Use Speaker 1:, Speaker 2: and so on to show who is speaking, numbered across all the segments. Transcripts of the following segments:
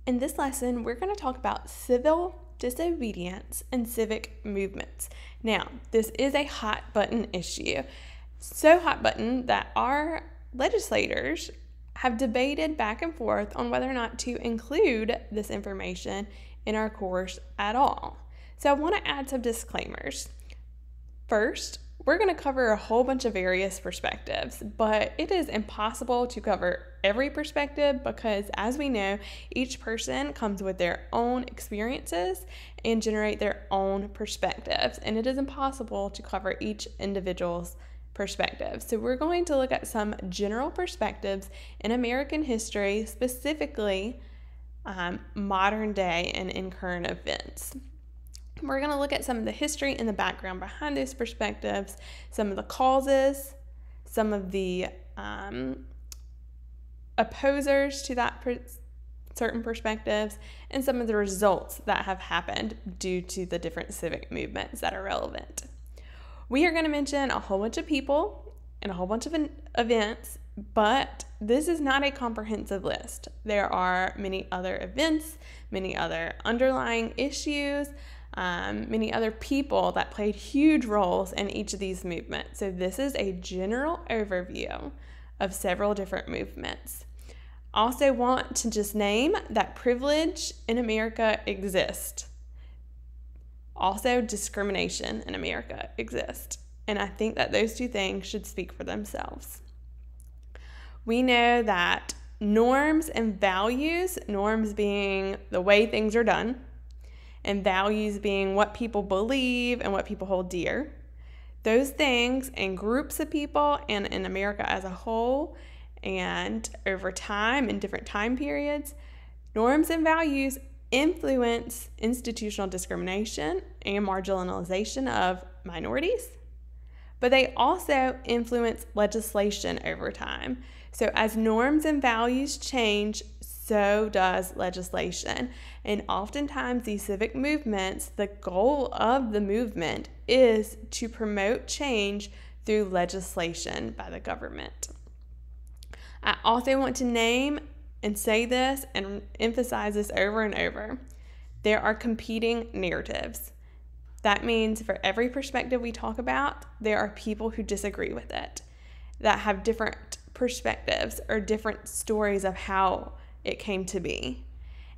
Speaker 1: In this lesson, we're going to talk about civil disobedience and civic movements. Now, this is a hot button issue. So hot button that our legislators have debated back and forth on whether or not to include this information in our course at all. So I want to add some disclaimers. First, we're going to cover a whole bunch of various perspectives, but it is impossible to cover every perspective because, as we know, each person comes with their own experiences and generate their own perspectives, and it is impossible to cover each individual's perspective. So we're going to look at some general perspectives in American history, specifically modern day and in current events. We're going to look at some of the history and the background behind those perspectives, some of the causes, some of the opposers to that certain perspectives, and some of the results that have happened due to the different civic movements that are relevant. We are going to mention a whole bunch of people and a whole bunch of events, but this is not a comprehensive list. There are many other events, many other underlying issues, many other people that played huge roles in each of these movements. So this is a general overview of several different movements. Also want to just name that privilege in America exists. Also, discrimination in America exists. And I think that those two things should speak for themselves. We know that norms and values, norms being the way things are done, and values being what people believe and what people hold dear. Those things in groups of people and in America as a whole and over time in different time periods, norms and values influence institutional discrimination and marginalization of minorities, but they also influence legislation over time. So as norms and values change, so does legislation. And oftentimes these civic movements, the goal of the movement is to promote change through legislation by the government. I also want to name and say this and emphasize this over and over. There are competing narratives. That means for every perspective we talk about, there are people who disagree with it, that have different perspectives or different stories of how it came to be.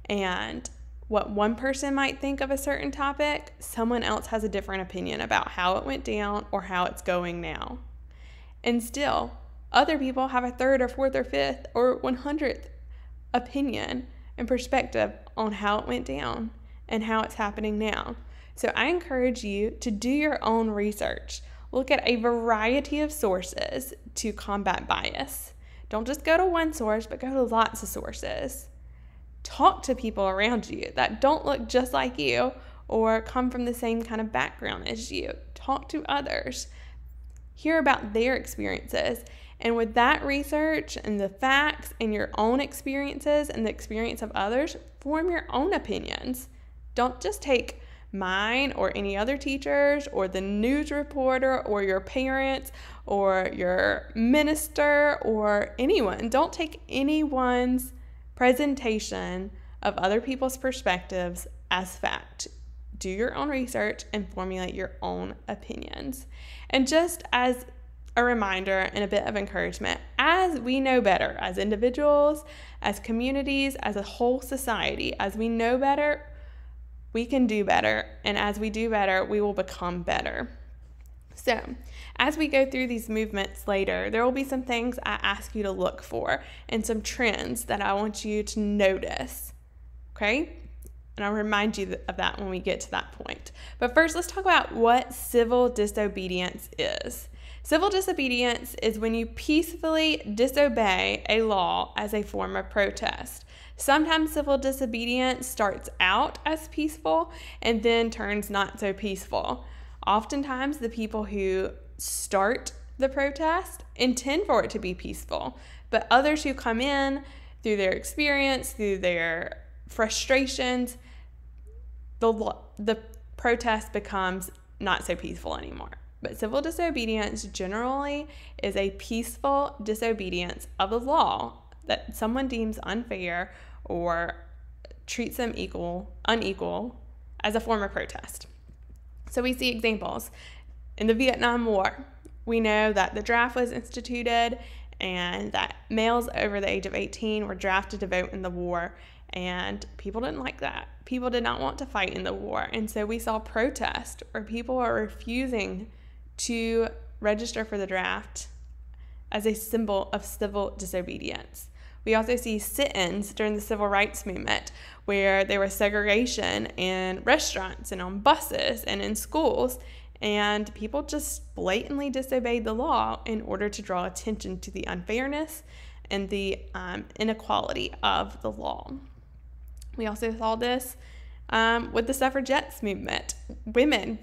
Speaker 1: And what one person might think of a certain topic, someone else has a different opinion about how it went down or how it's going now. And still, other people have a third or fourth or fifth or 100th opinion and perspective on how it went down and how it's happening now. So I encourage you to do your own research. Look at a variety of sources to combat bias. Don't just go to one source, but go to lots of sources. Talk to people around you that don't look just like you or come from the same kind of background as you. Talk to others. Hear about their experiences. And with that research and the facts and your own experiences and the experience of others, form your own opinions. Don't just take mine or any other teachers or the news reporter or your parents or your minister or anyone. Don't take anyone's presentation of other people's perspectives as fact. Do your own research and formulate your own opinions. And just as a reminder and a bit of encouragement, as we know better as individuals, as communities, as a whole society, as we know better, we can do better, and as we do better, we will become better. So, as we go through these movements later, there will be some things I ask you to look for and some trends that I want you to notice, okay? And I'll remind you of that when we get to that point. But first, let's talk about what civil disobedience is. Civil disobedience is when you peacefully disobey a law as a form of protest. Sometimes civil disobedience starts out as peaceful and then turns not so peaceful. Oftentimes, the people who start the protest intend for it to be peaceful, but others who come in through their experience, through their frustrations, the protest becomes not so peaceful anymore. But civil disobedience generally is a peaceful disobedience of the law that someone deems unfair or treats them unequal as a form of protest. So we see examples. In the Vietnam War, we know that the draft was instituted and that males over the age of 18 were drafted to vote in the war, and people didn't like that. People did not want to fight in the war, and so we saw protest where people are refusing to register for the draft as a symbol of civil disobedience. We also see sit-ins during the civil rights movement where there was segregation in restaurants and on buses and in schools, and people just blatantly disobeyed the law in order to draw attention to the unfairness and the inequality of the law. We also saw this with the suffragettes movement. Women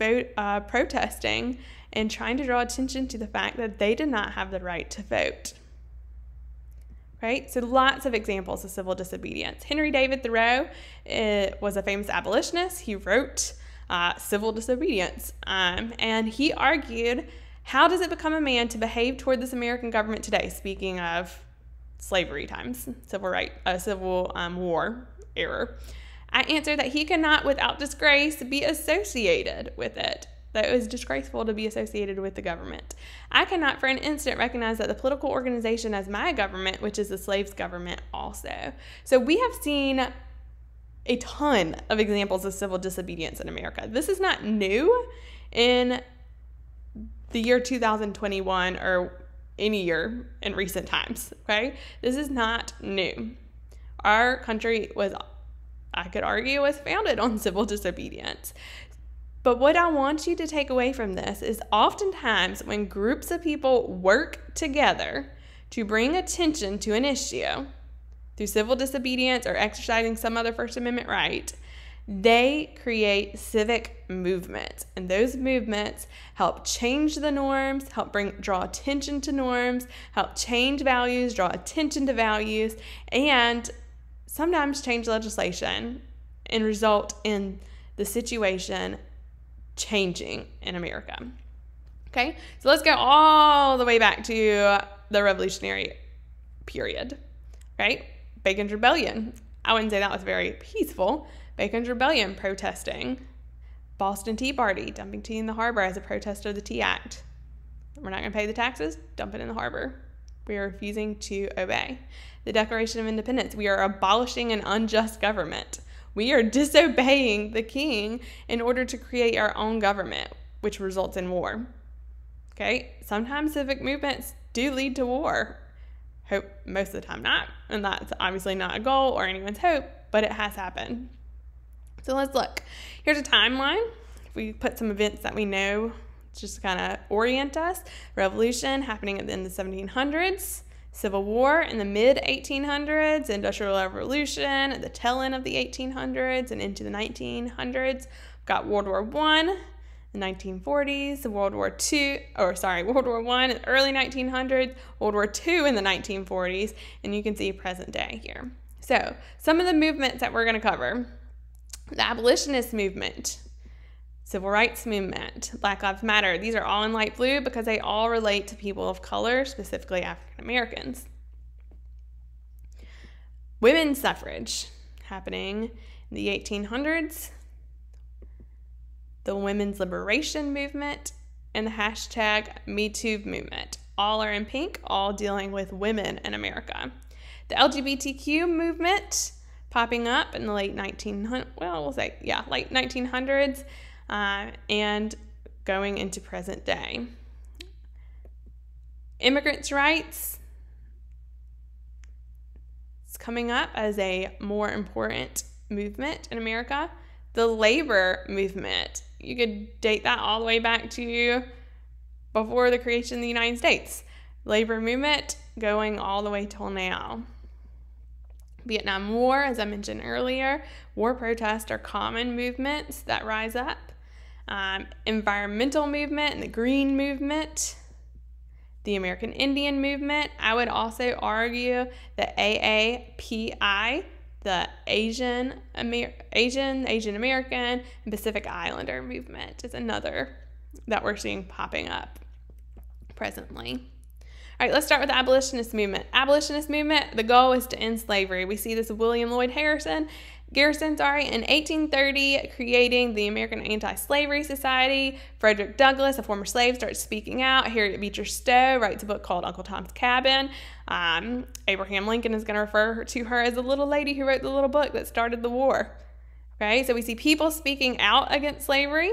Speaker 1: protesting and trying to draw attention to the fact that they did not have the right to vote. Right? So lots of examples of civil disobedience. Henry David Thoreau was a famous abolitionist. He wrote Civil Disobedience, and he argued, how does it become a man to behave toward this American government today? Speaking of slavery times, civil war era. I answer that he cannot without disgrace be associated with it. That it was disgraceful to be associated with the government. I cannot for an instant recognize that the political organization as my government, which is the slave's government also. So we have seen a ton of examples of civil disobedience in America. This is not new in the year 2021 or any year in recent times, okay? This is not new. Our country was, I could argue, was founded on civil disobedience. But what I want you to take away from this is oftentimes when groups of people work together to bring attention to an issue through civil disobedience or exercising some other First Amendment right, they create civic movements. And those movements help change the norms, help draw attention to norms, help change values, draw attention to values, and sometimes change legislation and result in the situation changing in America. Okay, so let's go all the way back to the Revolutionary period, right? Bacon's Rebellion. I wouldn't say that was very peaceful. Bacon's Rebellion, protesting. Boston Tea Party, dumping tea in the harbor as a protest of the Tea Act. We're not going to pay the taxes, dump it in the harbor. We are refusing to obey. The Declaration of Independence, we are abolishing an unjust government. We are disobeying the king in order to create our own government, which results in war. Okay? Sometimes civic movements do lead to war. Hope most of the time not, and that's obviously not a goal or anyone's hope, but it has happened. So let's look. Here's a timeline. If we put some events that we know just to kind of orient us. Revolution happening at the end of the 1700s. Civil War in the mid-1800s, Industrial Revolution at the tail end of the 1800s and into the 1900s. We've got World War I in the 1940s, World War I in the early 1900s, World War II in the 1940s, and you can see present day here. So some of the movements that we're going to cover: the abolitionist movement, civil rights movement, Black Lives Matter. These are all in light blue because they all relate to people of color, specifically African Americans. Women's suffrage happening in the 1800s. The women's liberation movement and the hashtag #MeToo movement. All are in pink, all dealing with women in America. The LGBTQ movement popping up in the late 1900s. And going into present day. Immigrants' rights is coming up as a more important movement in America. The labor movement, you could date that all the way back to before the creation of the United States. Labor movement going all the way till now. Vietnam War, as I mentioned earlier, war protests are common movements that rise up. Environmental movement and the Green Movement, the American Indian Movement. I would also argue the AAPI, the Asian American, and Pacific Islander movement is another that we're seeing popping up presently. All right, let's start with the abolitionist movement. Abolitionist movement, the goal is to end slavery. We see this with William Lloyd Harrison Garrison, in 1830, creating the American Anti-Slavery Society. Frederick Douglass, a former slave, starts speaking out. Harriet Beecher Stowe writes a book called Uncle Tom's Cabin. Abraham Lincoln is going to refer to her as the little lady who wrote the little book that started the war. Okay, so we see people speaking out against slavery,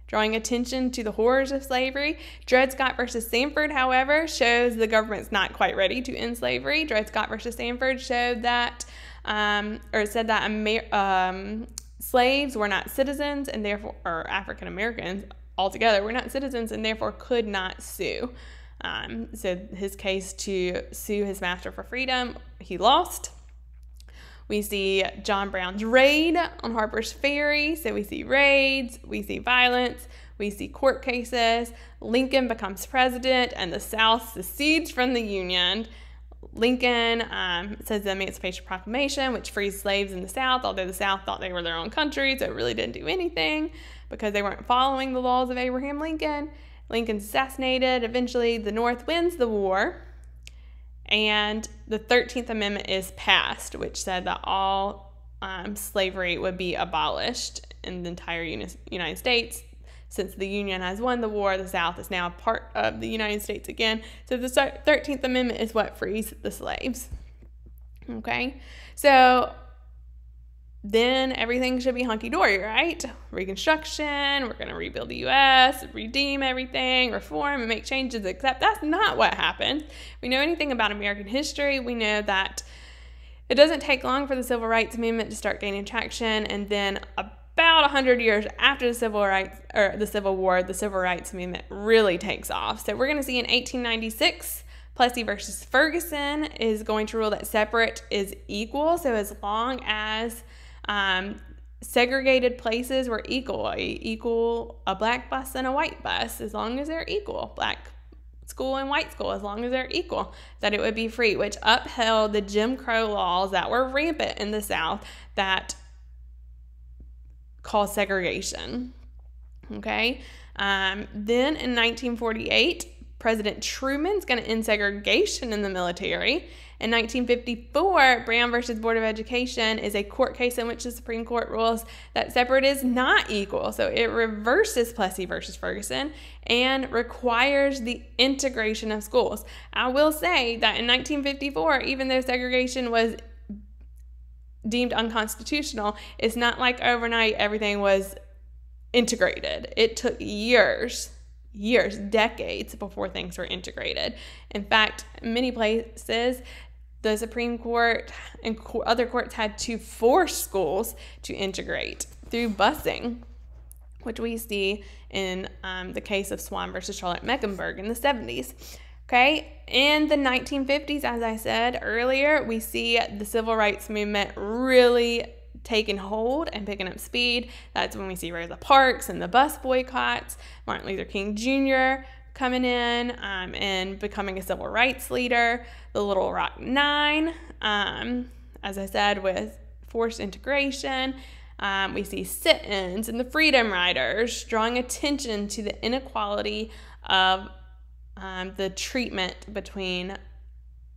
Speaker 1: drawing attention to the horrors of slavery. Dred Scott versus Sanford, however, shows the government's not quite ready to end slavery. Dred Scott versus Sanford showed that, said that slaves were not citizens and therefore, or African Americans altogether, were not citizens and therefore could not sue. So his case to sue his master for freedom, he lost. We see John Brown's raid on Harper's Ferry. So we see raids, we see violence, we see court cases. Lincoln becomes president and the South secedes from the Union. Lincoln says the Emancipation Proclamation, which frees slaves in the South, although the South thought they were their own country, so it really didn't do anything because they weren't following the laws of Abraham Lincoln. Lincoln's assassinated. Eventually, the North wins the war, and the 13th Amendment is passed, which said that all slavery would be abolished in the entire United States. Since the Union has won the war, the South is now part of the United States again. So the 13th Amendment is what frees the slaves. Okay, so then everything should be hunky-dory, right? Reconstruction, we're going to rebuild the U.S., redeem everything, reform, and make changes, except that's not what happened. If we know anything about American history, we know that it doesn't take long for the Civil Rights Movement to start gaining traction, and then about 100 years after the Civil War, the Civil Rights Movement really takes off. So we're going to see in 1896, Plessy versus Ferguson is going to rule that separate is equal. So as long as segregated places were equal, a black bus and a white bus, as long as they're equal, black school and white school, as long as they're equal, that it would be free, which upheld the Jim Crow laws that were rampant in the South that caused segregation. Okay, then in 1948, President Truman's going to end segregation in the military. In 1954, Brown versus Board of Education is a court case in which the Supreme Court rules that separate is not equal. So it reverses Plessy versus Ferguson and requires the integration of schools. I will say that in 1954, even though segregation was deemed unconstitutional, it's not like overnight everything was integrated. It took years, decades before things were integrated. In fact, in many places, the Supreme Court and other courts had to force schools to integrate through busing, which we see in the case of Swan versus Charlotte Mecklenburg in the 70s. Okay, in the 1950s, as I said earlier, we see the Civil Rights Movement really taking hold and picking up speed. That's when we see Rosa Parks and the bus boycotts, Martin Luther King Jr. coming in and becoming a civil rights leader, the Little Rock Nine, as I said, with forced integration. We see sit-ins and the Freedom Riders drawing attention to the inequality of the treatment between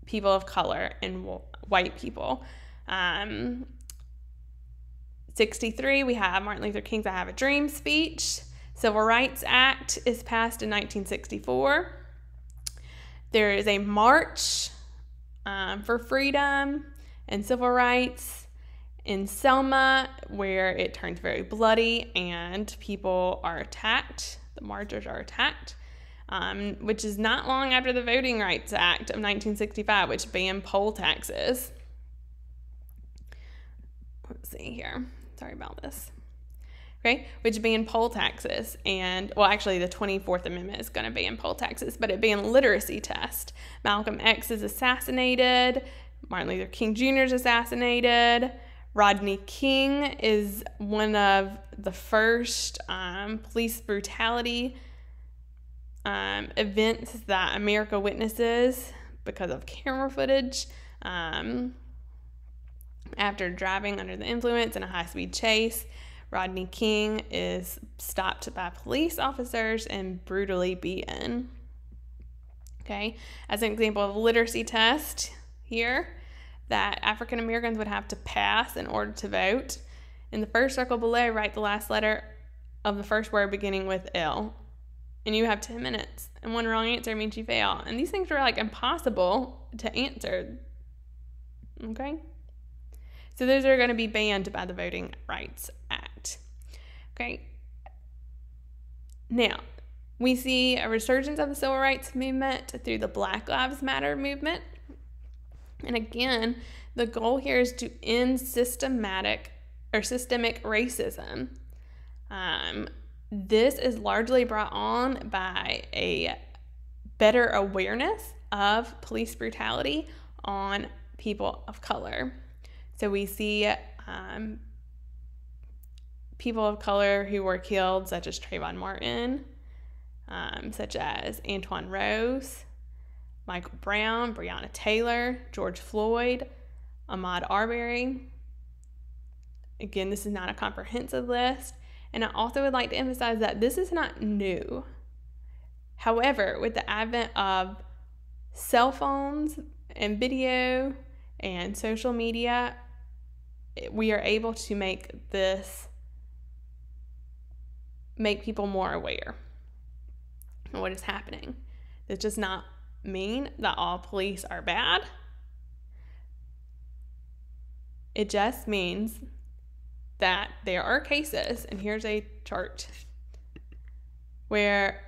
Speaker 1: people of color and white people. 63, we have Martin Luther King's I Have a Dream speech. Civil Rights Act is passed in 1964. There is a march for freedom and civil rights in Selma where it turns very bloody and people are attacked. The marchers are attacked, which is not long after the Voting Rights Act of 1965, which banned poll taxes. Let's see here. Sorry about this. Okay, which banned poll taxes. And, well, actually, the 24th Amendment is going to ban poll taxes, but it banned literacy tests. Malcolm X is assassinated. Martin Luther King Jr. is assassinated. Rodney King is one of the first police brutality events that America witnesses because of camera footage. After driving under the influence in a high-speed chase, Rodney King is stopped by police officers and brutally beaten. Okay, as an example of literacy test here, that African Americans would have to pass in order to vote. In the first circle below, write the last letter of the first word beginning with L. And you have 10 minutes. And one wrong answer means you fail. And these things are like impossible to answer. Okay? So those are going to be banned by the Voting Rights Act. Okay? Now, we see a resurgence of the civil rights movement through the Black Lives Matter movement. And again, the goal here is to end systemic racism. This is largely brought on by a better awareness of police brutality on people of color. So we see people of color who were killed, such as Trayvon Martin, such as Antoine Rose, Michael Brown, Breonna Taylor, George Floyd, Ahmaud Arbery. Again, this is not a comprehensive list. And I also would like to emphasize that this is not new. However, with the advent of cell phones and video and social media, we are able to make people more aware of what is happening. This does not mean that all police are bad. It just means that there are cases, and here's a chart, where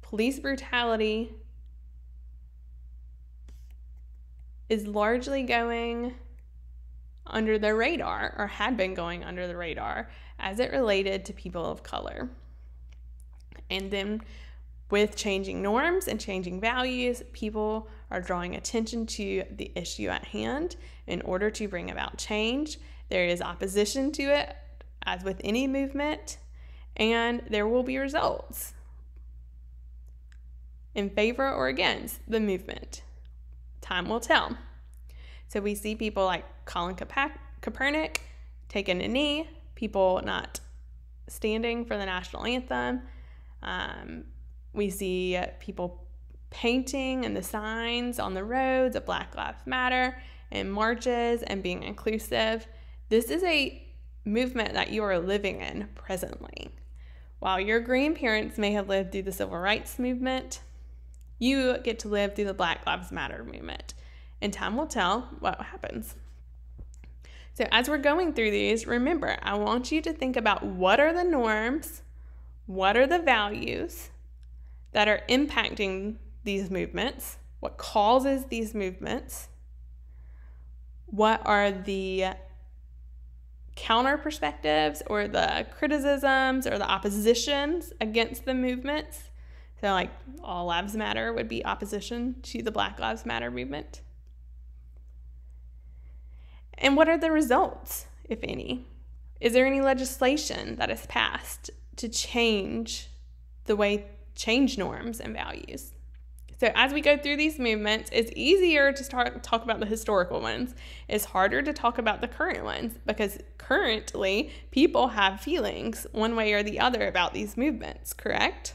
Speaker 1: police brutality is largely going under the radar, or had been going under the radar, as it related to people of color. And then with changing norms and changing values, people are drawing attention to the issue at hand in order to bring about change. There is opposition to it, as with any movement, and there will be results in favor or against the movement. Time will tell. So we see people like Colin Kaepernick taking a knee, people not standing for the national anthem. We see people painting and the signs on the roads of Black Lives Matter and marches and being inclusive. This is a movement that you are living in presently. While your grandparents may have lived through the civil rights movement, you get to live through the Black Lives Matter movement. And time will tell what happens. So as we're going through these, remember, I want you to think about what are the norms, what are the values that are impacting these movements, what causes these movements, what are the counter perspectives or the criticisms or the oppositions against the movements. So like all lives matter would be opposition to the Black Lives Matter movement. And what are the results, if any? Is there any legislation that is passed to change norms and values? So as we go through these movements, it's easier to talk about the historical ones. It's harder to talk about the current ones because currently people have feelings one way or the other about these movements, correct?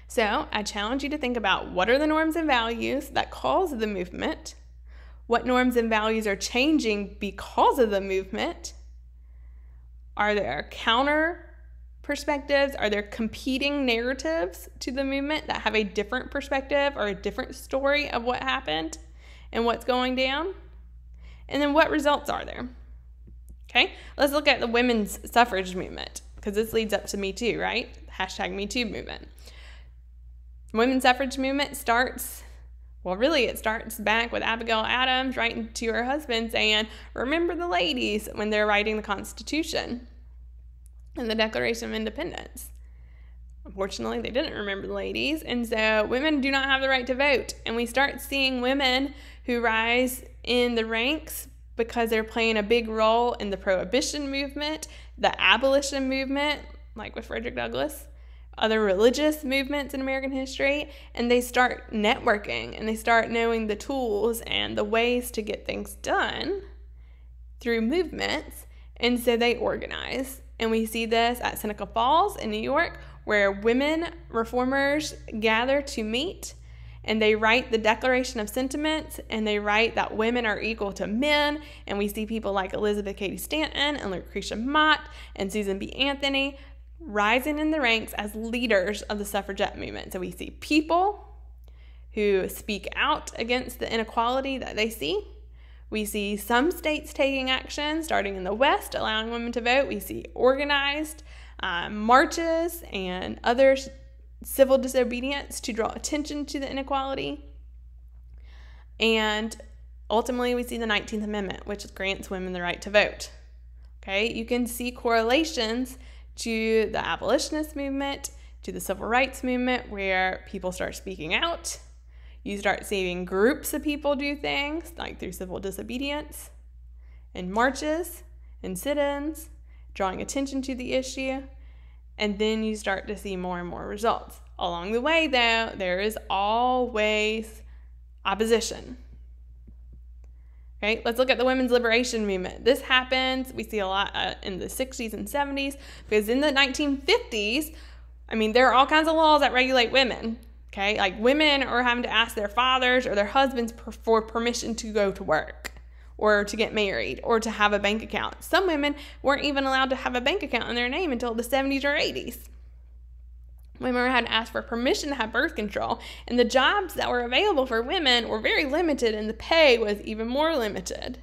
Speaker 1: So I challenge you to think about what are the norms and values that cause the movement, what norms and values are changing because of the movement. Are there counter perspectives? Are there competing narratives to the movement that have a different perspective or a different story of what happened and what's going down? And then what results are there? Okay, let's look at the women's suffrage movement because this leads up to Me Too, right? Hashtag Me Too movement. Women's suffrage movement starts back with Abigail Adams writing to her husband saying, remember the ladies, when they're writing the Constitution and the Declaration of Independence. Unfortunately, they didn't remember the ladies, and so women do not have the right to vote. And we start seeing women who rise in the ranks because they're playing a big role in the Prohibition movement, the Abolition movement, like with Frederick Douglass, other religious movements in American history, and they start networking and they start knowing the tools and the ways to get things done through movements, and so they organize. And we see this at Seneca Falls in New York, where women reformers gather to meet and they write the Declaration of Sentiments, and they write that women are equal to men, and we see people like Elizabeth Cady Stanton and Lucretia Mott and Susan B. Anthony rising in the ranks as leaders of the suffragette movement. So we see people who speak out against the inequality that they see. We see some states taking action, starting in the West, allowing women to vote. We see organized marches and other civil disobedience to draw attention to the inequality. And ultimately, we see the 19th Amendment, which grants women the right to vote. Okay, you can see correlations to the abolitionist movement, to the civil rights movement, where people start speaking out. You start seeing groups of people do things, like through civil disobedience and marches and sit-ins, drawing attention to the issue. And then you start to see more and more results. Along the way, though, there is always opposition. Okay, let's look at the women's liberation movement. This happens, we see a lot in the 60s and 70s, because in the 1950s, there are all kinds of laws that regulate women. Okay, like women are having to ask their fathers or their husbands for permission to go to work, or to get married, or to have a bank account. Some women weren't even allowed to have a bank account in their name until the 70s or 80s. Women had to ask for permission to have birth control, and the jobs that were available for women were very limited, and the pay was even more limited.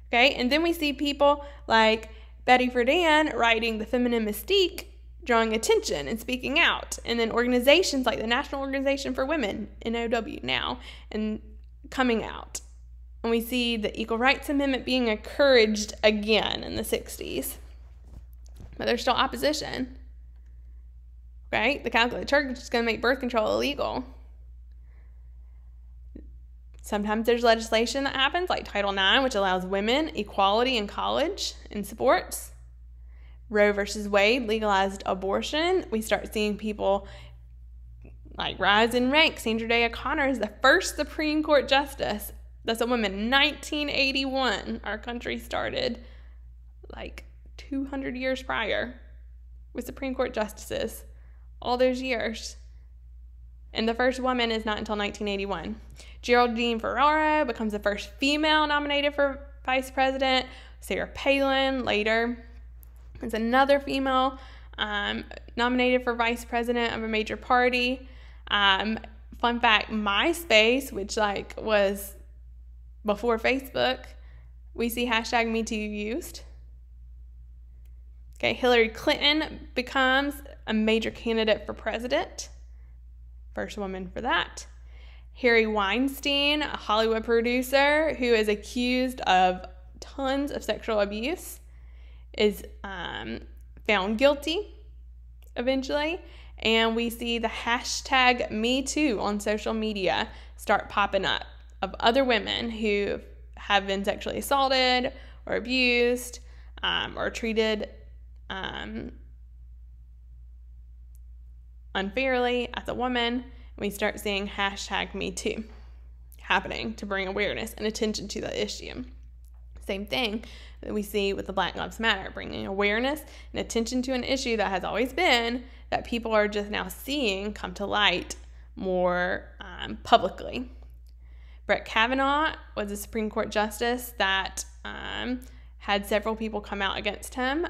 Speaker 1: Okay, and then we see people like Betty Friedan writing The Feminine Mystique, drawing attention and speaking out, and then organizations like the National Organization for Women, NOW now, and coming out. And we see the Equal Rights Amendment being encouraged again in the 60s. But there's still opposition. Right? The Catholic Church is going to make birth control illegal. Sometimes there's legislation that happens, like Title IX, which allows women equality in college and sports. Roe versus Wade legalized abortion. We start seeing people like rise in rank. Sandra Day O'Connor is the first Supreme Court justice. That's a woman. 1981, our country started like 200 years prior with Supreme Court justices. All those years. And the first woman is not until 1981. Geraldine Ferraro becomes the first female nominated for vice president. Sarah Palin later is another female nominated for vice president of a major party. Fun fact, MySpace, which was before Facebook, we see hashtag #MeToo used. Okay, Hillary Clinton becomes a major candidate for president. First woman for that. Harry Weinstein, a Hollywood producer who is accused of tons of sexual abuse, is found guilty eventually. And we see the hashtag #MeToo on social media start popping up of other women who have been sexually assaulted or abused or treated unfairly as a woman. We start seeing hashtag #MeToo happening to bring awareness and attention to the issue. Same thing that we see with the Black Lives Matter, bringing awareness and attention to an issue that has always been, that people are just now seeing come to light more publicly. Brett Kavanaugh was a Supreme Court justice that had several people come out against him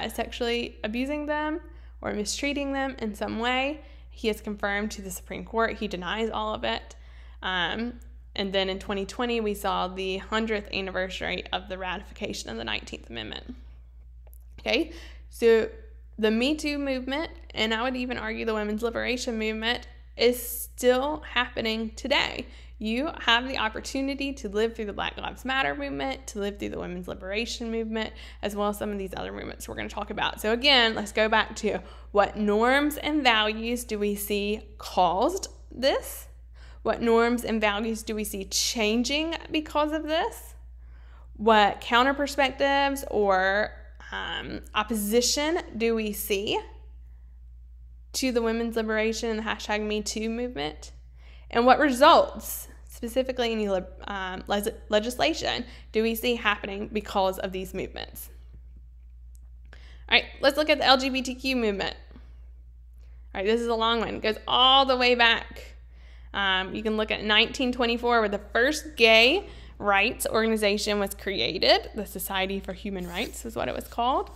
Speaker 1: sexually abusing them or mistreating them in some way. He is confirmed to the Supreme Court. He denies all of it. And then in 2020, we saw the 100th anniversary of the ratification of the 19th Amendment. Okay, so the Me Too movement, and I would even argue the women's liberation movement, is still happening today. You have the opportunity to live through the Black Lives Matter movement, to live through the women's liberation movement, as well as some of these other movements we're going to talk about. So again, let's go back to what norms and values do we see caused this? What norms and values do we see changing because of this? What counter perspectives or opposition do we see to the women's liberation and the hashtag #MeToo movement? And what results, specifically any legislation, do we see happening because of these movements? All right, let's look at the LGBTQ movement. All right, this is a long one. It goes all the way back You can look at 1924, where the first gay rights organization was created. The Society for Human Rights is what it was called.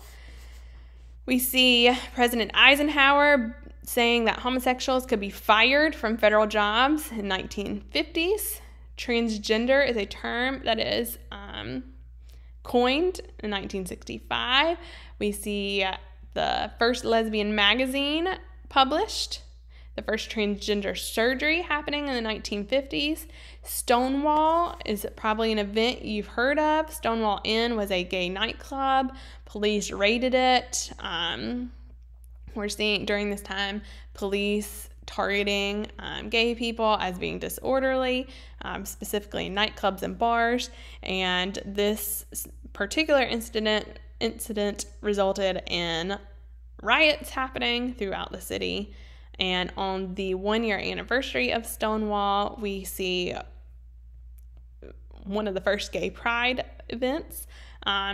Speaker 1: We see President Eisenhower saying that homosexuals could be fired from federal jobs in 1950s. Transgender is a term that is coined in 1965. We see the first lesbian magazine published, the first transgender surgery happening in the 1950s. Stonewall is probably an event you've heard of. Stonewall Inn was a gay nightclub. Police raided it. We're seeing during this time police targeting gay people as being disorderly, specifically in nightclubs and bars. And this particular incident resulted in riots happening throughout the city. And on the 1-year anniversary of Stonewall, we see one of the first gay pride events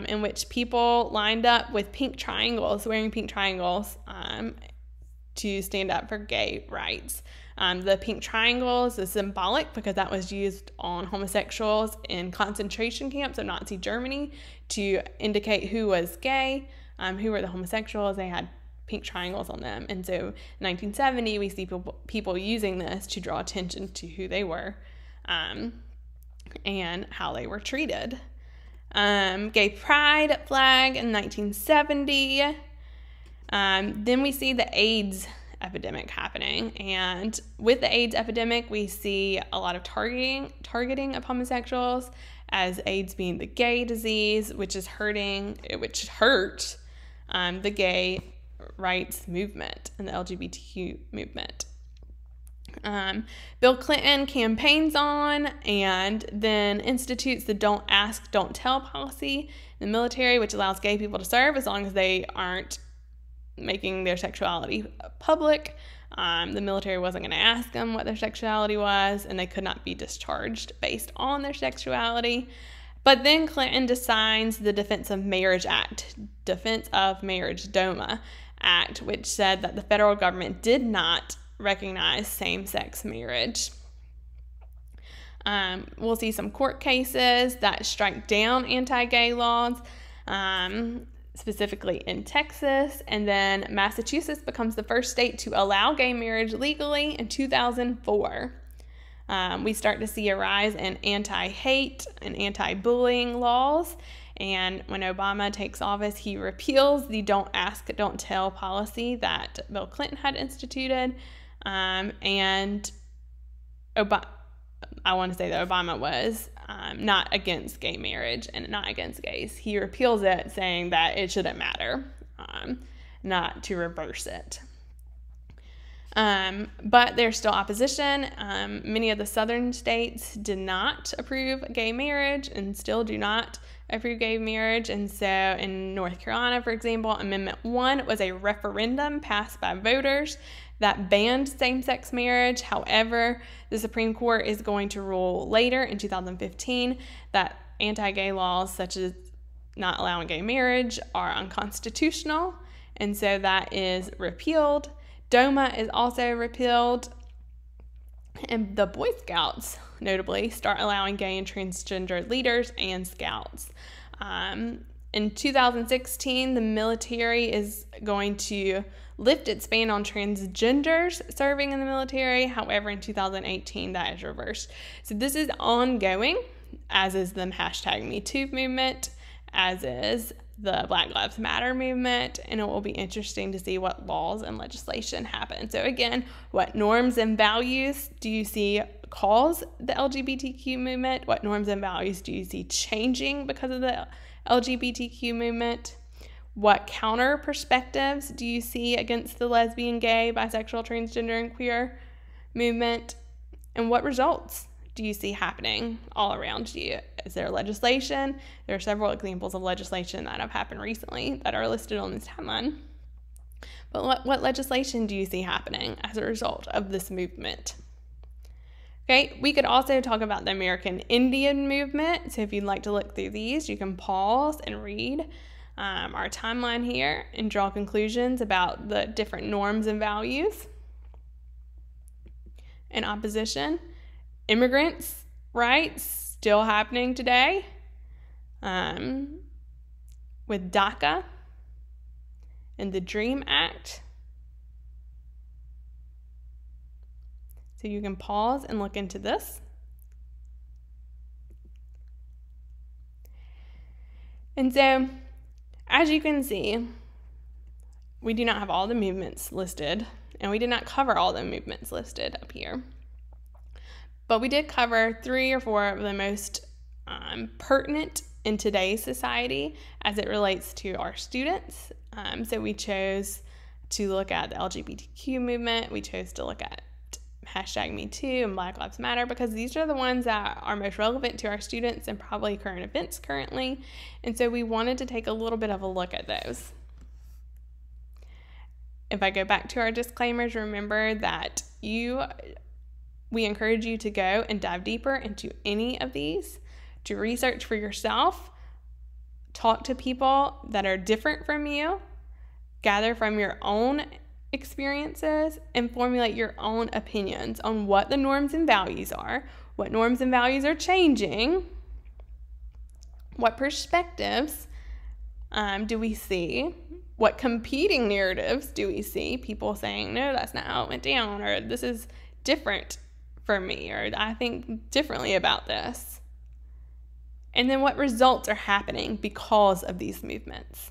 Speaker 1: in which people lined up with pink triangles, wearing pink triangles to stand up for gay rights. The pink triangles is symbolic because that was used on homosexuals in concentration camps of Nazi Germany to indicate who was gay, who were the homosexuals. They had pink triangles on them. And so in 1970, we see people using this to draw attention to who they were and how they were treated. Gay pride flag in 1970. Then we see the AIDS epidemic happening. And with the AIDS epidemic, we see a lot of targeting of homosexuals, as AIDS being the gay disease, which hurt the gay rights movement and the LGBTQ movement. Bill Clinton campaigns on and then institutes the don't ask, don't tell policy in the military, which allows gay people to serve as long as they aren't making their sexuality public. The military wasn't going to ask them what their sexuality was, and they could not be discharged based on their sexuality. But then Clinton signs the Defense of Marriage Act, Defense of Marriage, DOMA Act, which said that the federal government did not recognize same-sex marriage. We'll see some court cases that strike down anti-gay laws, specifically in Texas, and then Massachusetts becomes the first state to allow gay marriage legally in 2004. We start to see a rise in anti-hate and anti-bullying laws, and when Obama takes office, he repeals the don't ask, don't tell policy that Bill Clinton had instituted, and I want to say that Obama was not against gay marriage and not against gays. He repeals it, saying that it shouldn't matter, not to reverse it. But there's still opposition. Many of the southern states did not approve gay marriage and still do not approve gay marriage. And so in North Carolina, for example, Amendment 1 was a referendum passed by voters that banned same-sex marriage. However, the Supreme Court is going to rule later in 2015 that anti-gay laws such as not allowing gay marriage are unconstitutional, and so that is repealed. DOMA is also repealed, and the Boy Scouts, notably, start allowing gay and transgender leaders and scouts. In 2016, the military is going to lift its ban on transgenders serving in the military. However, in 2018, that is reversed. So this is ongoing, as is the #MeToo movement, as is the Black Lives Matter movement, and it will be interesting to see what laws and legislation happen. So again, what norms and values do you see cause the LGBTQ movement? What norms and values do you see changing because of the LGBTQ movement? What counter perspectives do you see against the lesbian, gay, bisexual, transgender, and queer movement? And what results do you see happening all around you? Is there legislation? There are several examples of legislation that have happened recently that are listed on this timeline. But what legislation do you see happening as a result of this movement? Okay, we could also talk about the American Indian movement. So if you'd like to look through these, you can pause and read our timeline here and draw conclusions about the different norms and values. in opposition. Immigrants' rights still happening today with DACA and the DREAM Act. So you can pause and look into this. And so, as you can see, we do not have all the movements listed, and we did not cover all the movements listed up here. But we did cover 3 or 4 of the most pertinent in today's society as it relates to our students. So we chose to look at the LGBTQ movement. We chose to look at #MeToo and Black Lives Matter because these are the ones that are most relevant to our students and probably current events currently. And so we wanted to take a little bit of a look at those. If I go back to our disclaimers, remember that we encourage you to go and dive deeper into any of these, to research for yourself, talk to people that are different from you, gather from your own experiences, and formulate your own opinions on what the norms and values are, what norms and values are changing, what perspectives do we see, what competing narratives do we see, people saying, no, that's not how it went down, or this is different for me, or I think differently about this. And then what results are happening because of these movements.